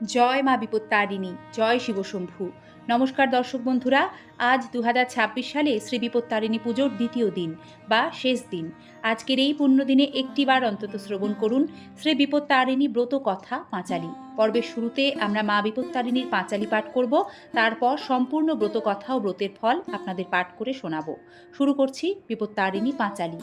জয় মা বিপত্তারিণী, জয় শিবশম্ভু। নমস্কার দর্শক বন্ধুরা, আজ 2026 সালে শ্রী বিপত্তারিণী পুজোর দ্বিতীয় দিন বা শেষ দিন। আজকের এই পুণ্যদিনে একটিবার অন্তত শ্রবণ করুন শ্রী বিপত্তারিণী ব্রত কথা পাঁচালী। পর্বের শুরুতে আমরা মা বিপত্তারিণীর পাঁচালী পাঠ করব, তারপর সম্পূর্ণ ব্রত কথা ও ব্রতের ফল আপনাদের পাঠ করে শোনাবো। শুরু করছি বিপত্তারিণী পাঁচালী।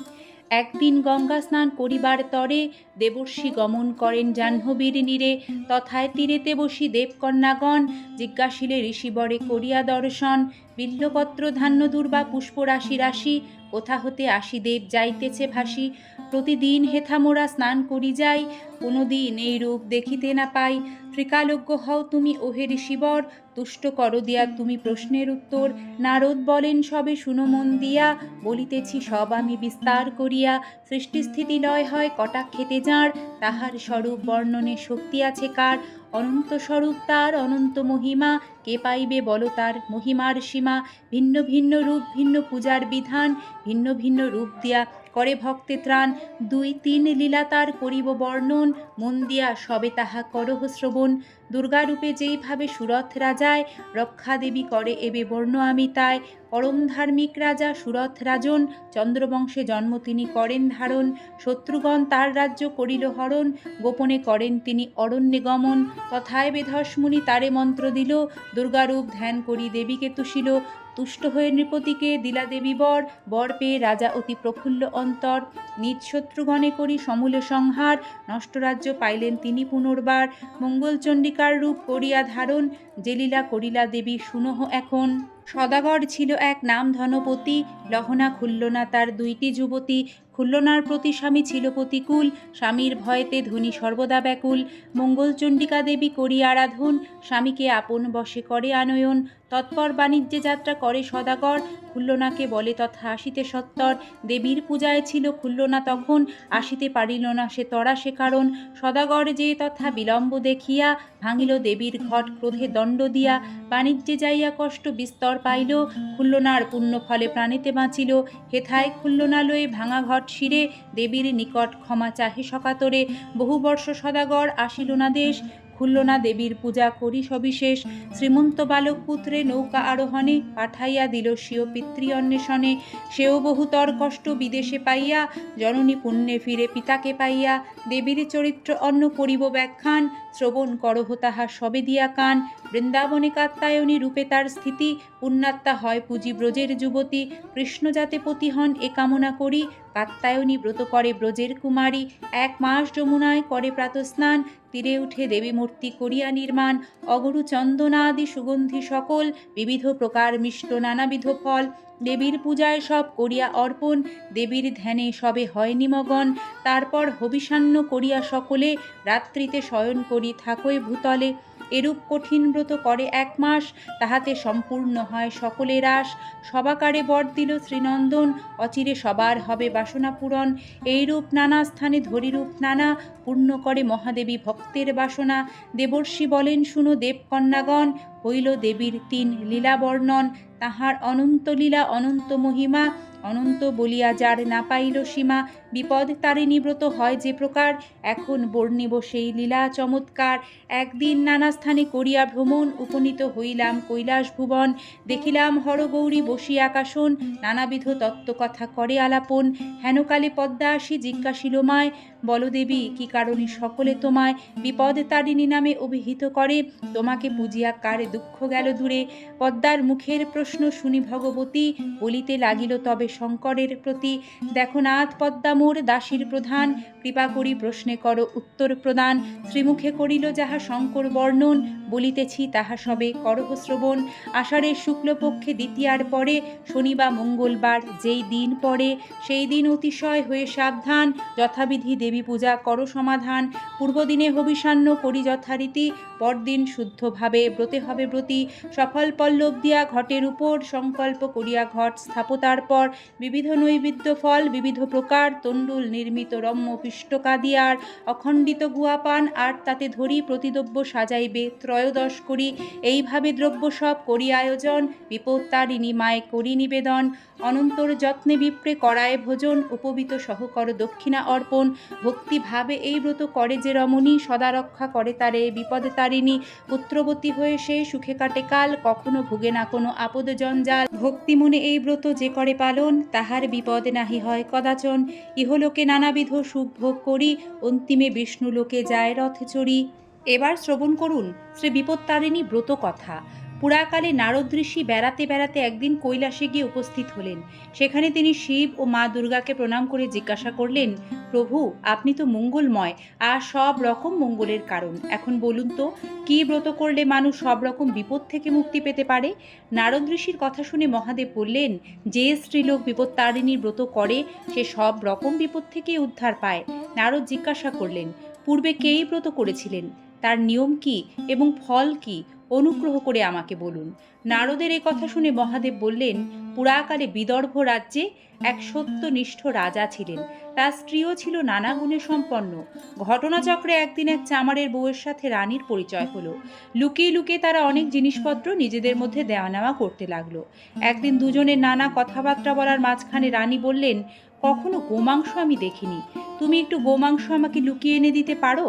একদিন গঙ্গা স্নান করিবার তরে দেবর্ষি গমন করেন জাহ্নবীর নীরে, তথায় তীরেতে বসি দেবকন্যাগণ জিজ্ঞাসিলে ঋষিবরে করিয়া দর্শন। বিল্লপত্র ধান্য দুর্বা পুষ্পরাশি রাশি, কোথা হতে আসি দেব যাইতেছে ভাসি। প্রতিদিন হেথা মোরা স্নান করি যাই, কোনো দিন এই রূপ দেখিতে না পাই। ত্রিকালজ্ঞ হও তুমি ওহে ঋষিবর, তুষ্ট কর দিয়া তুমি প্রশ্নের উত্তর। নারদ বলেন সবে শুনো মন দিয়া, বলিতেছি সব আমি বিস্তার করিয়া। সৃষ্টি স্থিতি লয় হয় কটাক্ষেতে যাঁর, তাহার স্বরূপ বর্ণনে শক্তি আছে কার। অনন্ত স্বরূপ তার অনন্ত মহিমা, কে পাইবে বল তার মহিমার সীমা। ভিন্ন ভিন্ন রূপ ভিন্ন পূজার বিধান, ভিন্ন ভিন্ন রূপ দিয়া করে ভক্তে ত্রাণ। দুই তিন লীলা তার করিব বর্ণন, মন দিয়া সবে তাহা করহ শ্রবণ। দুর্গারূপে যেইভাবে সুরথ রাজায়, রক্ষা দেবী করে এবে বর্ণ আমি তাই। পরম ধার্মিক রাজা সুরথ রাজন, চন্দ্রবংশে জন্ম তিনি করেন ধারণ। শত্রুগণ তার রাজ্য করিল হরণ, গোপনে করেন তিনি অরণ্যে গমন। তথায় বেধসমুনি তারে মন্ত্র দিল, দুর্গারূপ ধ্যান করি দেবীকে তুষিল। তুষ্ট হয়ে নৃপতিকে দিলা দেবী বর, বর পেয়ে রাজা অতি প্রফুল্ল অন্তর। নিজ শত্রুগণে করি সমূলে সংহার, নষ্ট রাজ্য পাইলেন তিনি পুনর্বার। মঙ্গলচণ্ডিকার রূপ করিয়া ধারণ, যে লীলা করিলা দেবী শুনহ এখন। সদাগর ছিল এক নাম ধনপতি, লহনা খুল্লনা তার দুইটি যুবতী। খুল্লনার প্রতি স্বামী ছিল প্রতিকূল, স্বামীর ভয়েতে ধনী সর্বদা ব্যাকুল। মঙ্গলচণ্ডিকা দেবী করি আরাধন, স্বামীকে আপন বশে করে আনয়ন। তৎপর বাণিজ্যে যাত্রা করে সদাগর, খুল্লনাকে বলে তথা আসিতে সত্বর। দেবীর পূজায় ছিল খুল্লনা তখন, আসিতে পারিল না সে তরা সে কারণ। সদাগর যে তথা বিলম্ব দেখিয়া, ভাঙিল দেবীর ঘট ক্রোধে দণ্ড দিয়া। বাণিজ্যে যাইয়া কষ্ট বিস্তর পাইল, খুল্লনার পুণ্য ফলে প্রাণীতে বাঁচিল। হেথায় খুল্লনালয়ে ভাঙা ঘট শিরে, দেবীর নিকট ক্ষমা চাহে সকাতরে। বহু বর্ষ সদাগর আসিল না দেশ, খুল্লনা দেবীর পূজা করি সবিশেষ। শ্রীমন্ত বালক পুত্রে নৌকা আরোহণে, পাঠাইয়া দিল স্বীয় পিতৃ অন্বেষণে। সেও বহুতর কষ্ট বিদেশে পাইয়া, জননী পুণ্যে ফিরে পিতাকে পাইয়া। দেবীর চরিত্র অন্য করিব ব্যাখ্যান, শ্রবণ করহ তাহা সবে দিয়া কান। বৃন্দাবনে কাত্যায়নী রূপে তার স্থিতি, পুণ্যাত্মা হয় পুঁজি ব্রজের যুবতী। কৃষ্ণ যাতে পতি হন এ কামনা করি, কাত্যায়নী ব্রত করে ব্রজের কুমারী। 1 মাস যমুনায় করে প্রাতঃস্নান, তীরে উঠে দেবী মূর্তি করিয়া নির্মাণ। অগরু চন্দনাদি সুগন্ধি সকল, বিবিধ প্রকার মিষ্ট নানাবিধ ফল। দেবীর পূজায় সব করিয়া অর্পণ, দেবীর ধ্যানে সবে হয় নিমগন। তারপর হবিষান্ন করিয়া সকলে, রাত্রিতে শয়ন করি থাকোয় ভূতলে। এরূপ কঠিন ব্রত করে 1 মাস, তাহাতে সম্পূর্ণ হয় সকলের আশ। সবাকারে বর দিল শ্রীনন্দন, অচিরে সবার হবে বাসনা পূরণ। এইরূপ নানা স্থানে ধরিরূপ নানা, পূর্ণ করে মহাদেবী ভক্তের বাসনা। দেবর্ষি বলেন শুনো দেবকন্যাগণ, হইল দেবীর 3 লীলা বর্ণন। তাহার অনন্ত লীলা অনন্ত মহিমা, অনন্ত বলিয়া যার না পাইল সীমা। বিপদ তারিণী ব্রত হয় যে প্রকার, এখন বর্ণিব সেই লীলা চমৎকার। একদিন নানা স্থানে করিয়া ভ্রমণ, উপনীত হইলাম কৈলাস ভুবন। দেখিলাম হরগৌরী বসিয়া আকাশন, নানাবিধ তত্ত্বকথা করে আলাপন। হেনকালে পদ্মা আসি জিজ্ঞাসিল মায়, বলদেবী কি কারণে সকলে তোমায় বিপদ তারিণী নামে অভিহিত করে। তোমাকে পুজিয়া কার দুঃখ গেল দূরে। পদ্মার মুখের প্রশ্ন শুনি ভগবতী, বলিতে লাগিল তবে শঙ্করের প্রতি। দেখো নাথ পদ্মা মোর দাসীর প্রধান, কৃপা করি প্রশ্নে করো উত্তর প্রদান। শ্রীমুখে করিল যাহা শঙ্কর বর্ণন, বলিতেছি তাহা সবে করহ শ্রবণ। আষাঢ়ের শুক্লপক্ষে দ্বিতীয়ার পরে, শনি বা মঙ্গলবার যেই দিন পড়ে, সেই দিন অতিশয় হয়ে সাবধান, যথাবিধি দেবী পূজা করো সমাধান। পূর্বদিনে হবিষান্ন করি যথারীতি, পরদিন শুদ্ধভাবে ব্রতে হবে ব্রতী। সফল পল্লব দিয়া ঘটের উপর, সংকল্প করিয়া ঘট স্থাপতার পর। বিবিধ নৈবেদ্য ফল বিবিধ প্রকার, তণ্ডুল নির্মিত রম্য পিষ্টকা দিয়ার। অখণ্ডিত গুয়া পান আর তাতে ধরি, প্রতিদ্রব্য সাজাইবে 13 করি। এইভাবে দ্রব্য সব করি আয়োজন, বিপত্তারিণী মায় করি নিবেদন। অনন্তর যত্নে বিপ্রে করায় ভোজন, উপবিত সহকর দক্ষিণা অর্পণ। ভক্তি ভাবে এই ব্রত করে যে রমণী, সদা রক্ষা করে তারে, বিপদে তারিণী, পুত্রবতী হয়ে সে সুখে কাটে কাল, কখনো ভোগে না কোনো আপদে জঞ্জাল। ভক্তি মনে এই ব্রত যে করে পালন, তাহার বিপদ নাহি হয় কদাচন। ইহলোকে নানাবিধ সুখ ভোগ করি, অন্তিমে বিষ্ণু লোকে যায় রথে চড়ি। এবার শ্রবণ করুন শ্রী বিপত্তারিণী ব্রত কথা। পুরাকালে নারদ ঋষি বেড়াতে বেড়াতে একদিন কৈলাসে গিয়ে উপস্থিত হলেন। সেখানে তিনি শিব ও মা দুর্গাকে প্রণাম করে জিজ্ঞাসা করলেন, প্রভু, আপনি তো মঙ্গলময় আর সব রকম মঙ্গলের কারণ। এখন বলুন তো, কি ব্রত করলে মানুষ সব রকম বিপদ থেকে মুক্তি পেতে পারে? নারদ ঋষির কথা শুনে মহাদেব বললেন, যে স্ত্রীলোক বিপত্তারিণীর ব্রত করে সে সব রকম বিপদ থেকে উদ্ধার পায়। নারদ জিজ্ঞাসা করলেন, পূর্বে কেই ব্রত করেছিলেন, তার নিয়ম কি এবং ফল কি? অনুগ্রহ করে আমাকে বলুন। নারদের এই কথা শুনে মহাদেব বললেন, পুরাকালে বিদর্ভ রাজ্যে এক সত্যনিষ্ঠ রাজা ছিলেন। তার স্ত্রীও ছিল নানা গুণে সম্পন্ন। ঘটনাচক্রে একদিন এক চামারের বউয়ের সাথে রানীর পরিচয় হলো। লুকিয়ে লুকিয়ে তারা অনেক জিনিসপত্র নিজেদের মধ্যে দেওয়া নেওয়া করতে লাগলো। একদিন দুজনের নানা কথাবার্তা বলার মাঝখানে রানী বললেন, কখনো গোমাংস আমি দেখিনি, তুমি একটু গোমাংস আমাকে লুকিয়ে এনে দিতে পারো?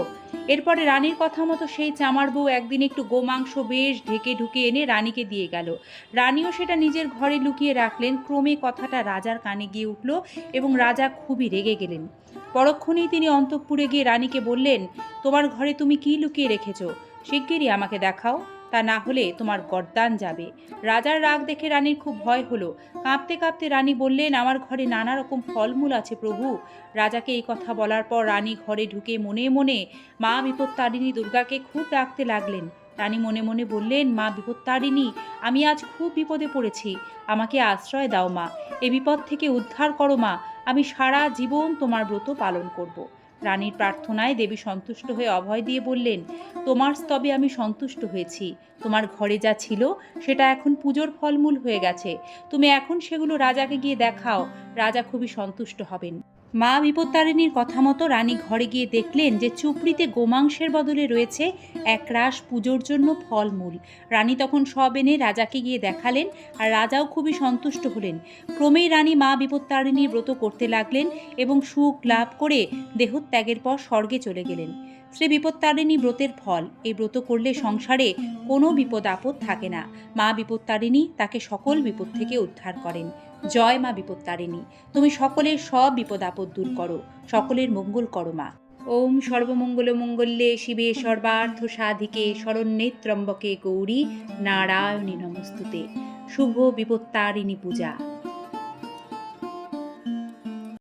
এরপরে রানীর কথা মতো সেই চামার বউ একদিন একটু গোমাংস বেশ ঢেকে ঢুকে এনে রানীকে দিয়ে গেল। রানীও সেটা নিজের ঘরে লুকিয়ে রাখলেন। ক্রমে কথাটা রাজার কানে গিয়ে উঠল এবং রাজা খুবই রেগে গেলেন। পরক্ষণেই তিনি অন্তঃপুরে গিয়ে রানীকে বললেন, তোমার ঘরে তুমি কি লুকিয়ে রেখেছ? শিগগিরই আমাকে দেখাও, তা না হলে তোমার গর্দান যাবে। রাজার রাগ দেখে রানীর খুব ভয় হলো। কাঁপতে কাঁপতে রানী বললেন, আমার ঘরে নানা রকম ফলমূল আছে প্রভু। রাজাকে এই কথা বলার পর রানী ঘরে ঢুকে মনে মনে মা বিপত্তারিণী দুর্গাকে খুব ডাকতে লাগলেন। রানী মনে মনে বললেন, মা বিপত্তারিণী, আমি আজ খুব বিপদে পড়েছি, আমাকে আশ্রয় দাও মা, এ বিপদ থেকে উদ্ধার করো মা, আমি সারা জীবন তোমার ব্রত পালন করব। রানীর প্রার্থনায় দেবী সন্তুষ্ট হয়ে অভয় দিয়ে বললেন, তোমার স্তবে আমি সন্তুষ্ট হয়েছি। তোমার ঘরে যা ছিল সেটা এখন পুজোর ফলমূল হয়ে গেছে, তুমি এখন সেগুলো রাজাকে গিয়ে দেখাও, রাজা খুবই সন্তুষ্ট হবেন। মা বিপত্তারিণীর কথা মতো রানী ঘরে গিয়ে দেখলেন যে চুপড়িতে গোমাংসের বদলে রয়েছে একরাশ পুজোর জন্য ফলমূল। রানী তখন সব এনে রাজাকে গিয়ে দেখালেন আর রাজাও খুবই সন্তুষ্ট হলেন। ক্রমেই রানী মা বিপত্তারিণীর ব্রত করতে লাগলেন এবং সুখ লাভ করে দেহত্যাগের পর স্বর্গে চলে গেলেন। শ্রী বিপত্তারিণী ব্রতের ফল, এই ব্রত করলে সংসারে কোনো বিপদ আপদ থাকে না। মা বিপত্তারিণী তাকে সকল বিপদ থেকে উদ্ধার করেন। জয় মা বিপত্তারিণী, তুমি সকলের সব বিপদ আপদ দূর করো, সকলের মঙ্গল করো মা। ওম সর্বমঙ্গল মঙ্গলে শিবে সর্বার্থ সাধিকে শরণ্যে ত্র্যম্বকে গৌরী নারায়ণী নমস্তুতে। শুভ বিপত্তারিণী পূজা।